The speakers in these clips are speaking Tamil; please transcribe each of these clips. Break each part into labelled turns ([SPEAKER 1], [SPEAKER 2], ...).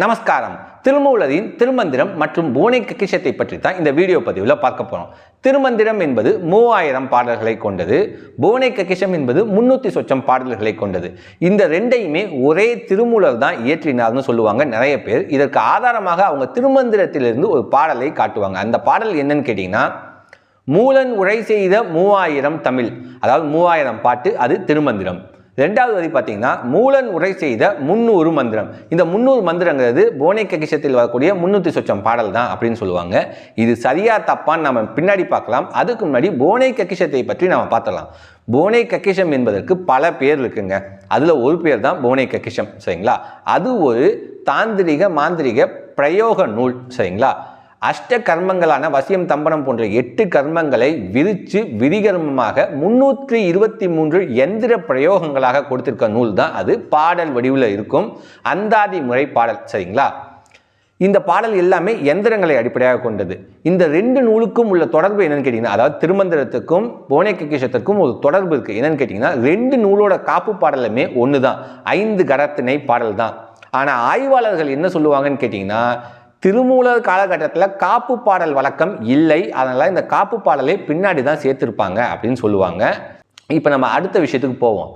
[SPEAKER 1] நமஸ்காரம். திருமூலரின் திருமந்திரம் மற்றும் பூனை கக்கிஷத்தை பற்றி தான் இந்த வீடியோ பதிவில் பார்க்க போகிறோம். திருமந்திரம் என்பது 3000 பாடல்களை கொண்டது. பூனை கக்கிஷம் என்பது 300 சொச்சம் பாடல்களை கொண்டது. இந்த ரெண்டையுமே ஒரே திருமூலர் தான் இயற்றினார்னு சொல்லுவாங்க நிறைய பேர். இதற்கு ஆதாரமாக அவங்க திருமந்திரத்திலிருந்து ஒரு பாடலை காட்டுவாங்க. அந்த பாடல் என்னன்னு கேட்டிங்கன்னா, மூலன் உரை செய்த 3000 தமிழ், அதாவது 3000 பாட்டு, அது திருமந்திரம். ரெண்டாவது வரி பார்த்தீங்கன்னா, மூலன் உரை செய்த 300 மந்திரம். இந்த 300 மந்திரங்கிறது பூனை கக்கிஷத்தில் வரக்கூடிய 300 சொச்சம் பாடல் தான் அப்படின்னு சொல்லுவாங்க. இது சரியா தப்பான்னு நம்ம பின்னாடி பார்க்கலாம். அதுக்கு முன்னாடி பூனை கக்கிஷத்தை பற்றி நம்ம பார்த்தலாம். பூனை கக்கிஷம் என்பதற்கு பல பேர் இருக்குங்க. அதில் ஒரு பேர் தான் பூனை கக்கிஷம், சரிங்களா? அது ஒரு தாந்திரிக மாந்திரிக பிரயோக நூல், சரிங்களா? அஷ்ட கர்மங்களான வசியம், தம்பனம் போன்ற 8 கர்மங்களை விரித்து விதிகர்மமாக 323 எந்திர பிரயோகங்களாக கொடுத்திருக்க நூல் தான் அது. பாடல் வடிவில் இருக்கும், அந்தாதி முறை பாடல், சரிங்களா? இந்த பாடல் எல்லாமே எந்திரங்களை அடிப்படையாக கொண்டது. இந்த 2 நூலுக்கும் உள்ள தொடர்பு என்னன்னு கேட்டிங்கன்னா, அதாவது திருமந்திரத்துக்கும் பூனை கக்கிஷத்திற்கும் ஒரு தொடர்பு இருக்குது. என்னன்னு கேட்டிங்கன்னா, 2 நூலோட காப்பு பாடலுமே ஒன்று தான், 5 கரத்திணை பாடல் தான். ஆனால் ஆய்வாளர்கள் என்ன சொல்லுவாங்கன்னு கேட்டிங்கன்னா, திருமூலர் காலகட்டத்தில் காப்பு பாடல் வழக்கம் இல்லை, அதனால் இந்த காப்பு பாடலை பின்னாடி தான் சேர்த்துருப்பாங்க அப்படின்னு சொல்லுவாங்க. இப்போ நம்ம அடுத்த விஷயத்துக்கு போவோம்.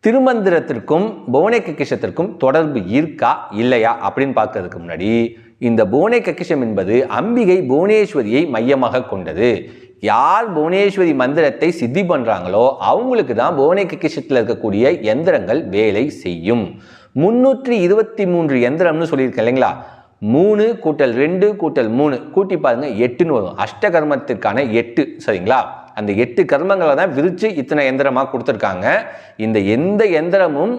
[SPEAKER 1] திருமந்திரத்திற்கும் பூனை கக்கிஷத்திற்கும் தொடர்பு இருக்கா இல்லையா அப்படின்னு பார்க்கறதுக்கு முன்னாடி, இந்த பூனை கக்கிஷம் என்பது அம்பிகை புவனேஸ்வரியை மையமாக கொண்டது. யார் புவனேஸ்வரி மந்திரத்தை சித்தி பண்ணுறாங்களோ அவங்களுக்கு தான் பூனை கக்கிஷத்தில் இருக்கக்கூடிய எந்திரங்கள் வேலை செய்யும். 323 எந்திரம்னு சொல்லியிருக்கேன் இல்லைங்களா? 3 + 2 + 3 கூட்டி பாருங்க, 8ன்னு வரும். அஷ்டகர்மத்திற்கான 8, சரிங்களா? அந்த 8 கர்மங்களை தான் விரித்து இத்தனை எந்திரமாக கொடுத்துருக்காங்க. இந்த எந்த எந்திரமும்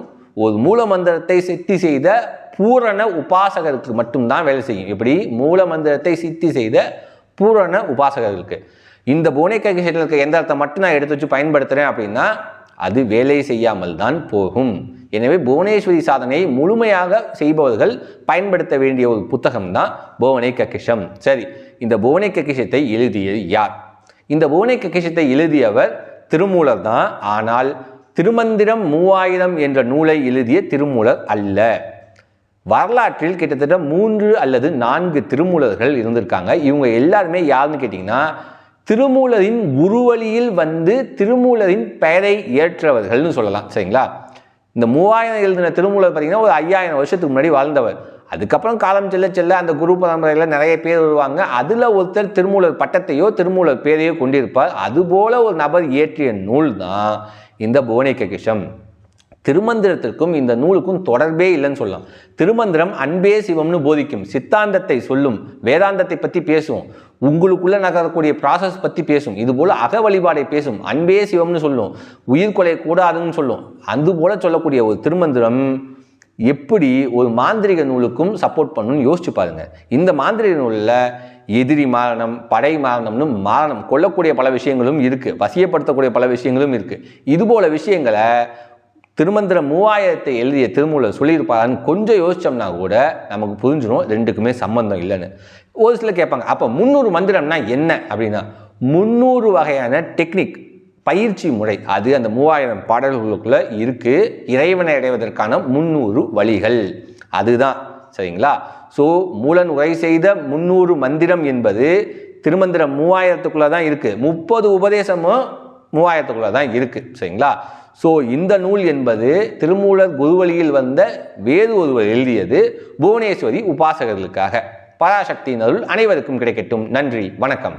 [SPEAKER 1] ஒரு மூல மந்திரத்தை சித்தி செய்த பூரண உபாசகருக்கு மட்டும்தான் வேலை செய்யும். இப்படி மூல மந்திரத்தை சித்தி செய்த பூரண உபாசகர்களுக்கு. இந்த பூனை கக்கிஷத்தில் இருக்க எந்திரத்தை மட்டும் நான் எடுத்து வச்சு பயன்படுத்துகிறேன் அப்படின்னா அது வேலை செய்யாமல் தான் போகும். எனவே புவனேஸ்வரி சாதனையை முழுமையாக செய்பவர்கள் பயன்படுத்த வேண்டிய ஒரு புத்தகம் தான் பூனை கக்கிஷம். சரி, இந்த பூனை கக்கிஷத்தை எழுதியது யார்? இந்த பூனை கக்கிஷத்தை எழுதியவர் திருமூலர் தான். ஆனால் திருமந்திரம் 3000 என்ற நூலை எழுதிய திருமூலர் அல்ல. வரலாற்றில் கிட்டத்தட்ட 3 அல்லது 4 திருமூலர்கள் இருந்திருக்காங்க. இவங்க எல்லாருமே யாருன்னு கேட்டிங்கன்னா, திருமூலரின் குருவழியில் வந்து திருமூலரின் பெயரை ஏற்றவர்கள்னு சொல்லலாம், சரிங்களா? இந்த 3000 எழுதின திருமூலர் பார்த்தீங்கன்னா ஒரு 5000 வருஷத்துக்கு முன்னாடி வாழ்ந்தவர். அதுக்கப்புறம் காலம் செல்ல செல்ல அந்த குரு பரம்பரையில் நிறைய பேர் வருவாங்க. அதில் ஒருத்தர் திருமூலர் பட்டத்தையோ திருமூலர் பேரையோ கொண்டிருப்பார். அதுபோல ஒரு நபர் இயற்றிய நூல் தான் இந்த பூனை கக்கிஷம். திருமந்திரத்திற்கும் இந்த நூலுக்கும் தொடர்பே இல்லைன்னு சொல்லலாம். திருமந்திரம் அன்பே சிவம்னு போதிக்கும், சித்தாந்தத்தை சொல்லும், வேதாந்தத்தை பற்றி பேசும், உங்களுக்குள்ளே நகரக்கூடிய ப்ராசஸ் பற்றி பேசும், இதுபோல் அக வழிபாடை பேசும், அன்பே சிவம்னு சொல்லும், உயிர் கொலை கூடாதுன்னு சொல்லும். அதுபோல் சொல்லக்கூடிய ஒரு திருமந்திரம் எப்படி ஒரு மாந்திரிக நூலுக்கும் சப்போர்ட் பண்ணணும்னு யோசிச்சு பாருங்க. இந்த மாந்திரிக நூலில் எதிரி மாரணம், படை மாரணம்னு மாரணம் கொல்லக்கூடிய பல விஷயங்களும் இருக்குது, வசியப்படுத்தக்கூடிய பல விஷயங்களும் இருக்குது. இதுபோல விஷயங்களை திருமந்திரம் 3000 எழுதிய திருமூலர் சொல்லியிருப்பாரான்னு கொஞ்சம் யோசிச்சோம்னா கூட நமக்கு புரிஞ்சிடும் ரெண்டுக்குமே சம்பந்தம் இல்லைன்னு. ஒரு சில கேட்பாங்க, அப்போ 300 மந்திரம்னா என்ன அப்படின்னா, 300 வகையான டெக்னிக், பயிற்சி முறை, அது அந்த 3000 பாடல்களுக்குள்ளே இருக்குது. இறைவனை அடைவதற்கான 300 வழிகள் அதுதான், சரிங்களா? ஸோ மூலன் உரை செய்த 300 மந்திரம் என்பது திருமந்திரம் 3000க்குள்ளே தான் இருக்குது. 30 உபதேசமும் 3000க்குள்ளே தான் இருக்குது, சரிங்களா? ஸோ இந்த நூல் என்பது திருமூலர் குருவழியில் வந்த வேறு ஒருவர் எழுதியது, புவனேஸ்வரி உபாசகர்களுக்காக. பராசக்தியின் அருள் அனைவருக்கும் கிடைக்கட்டும். நன்றி, வணக்கம்.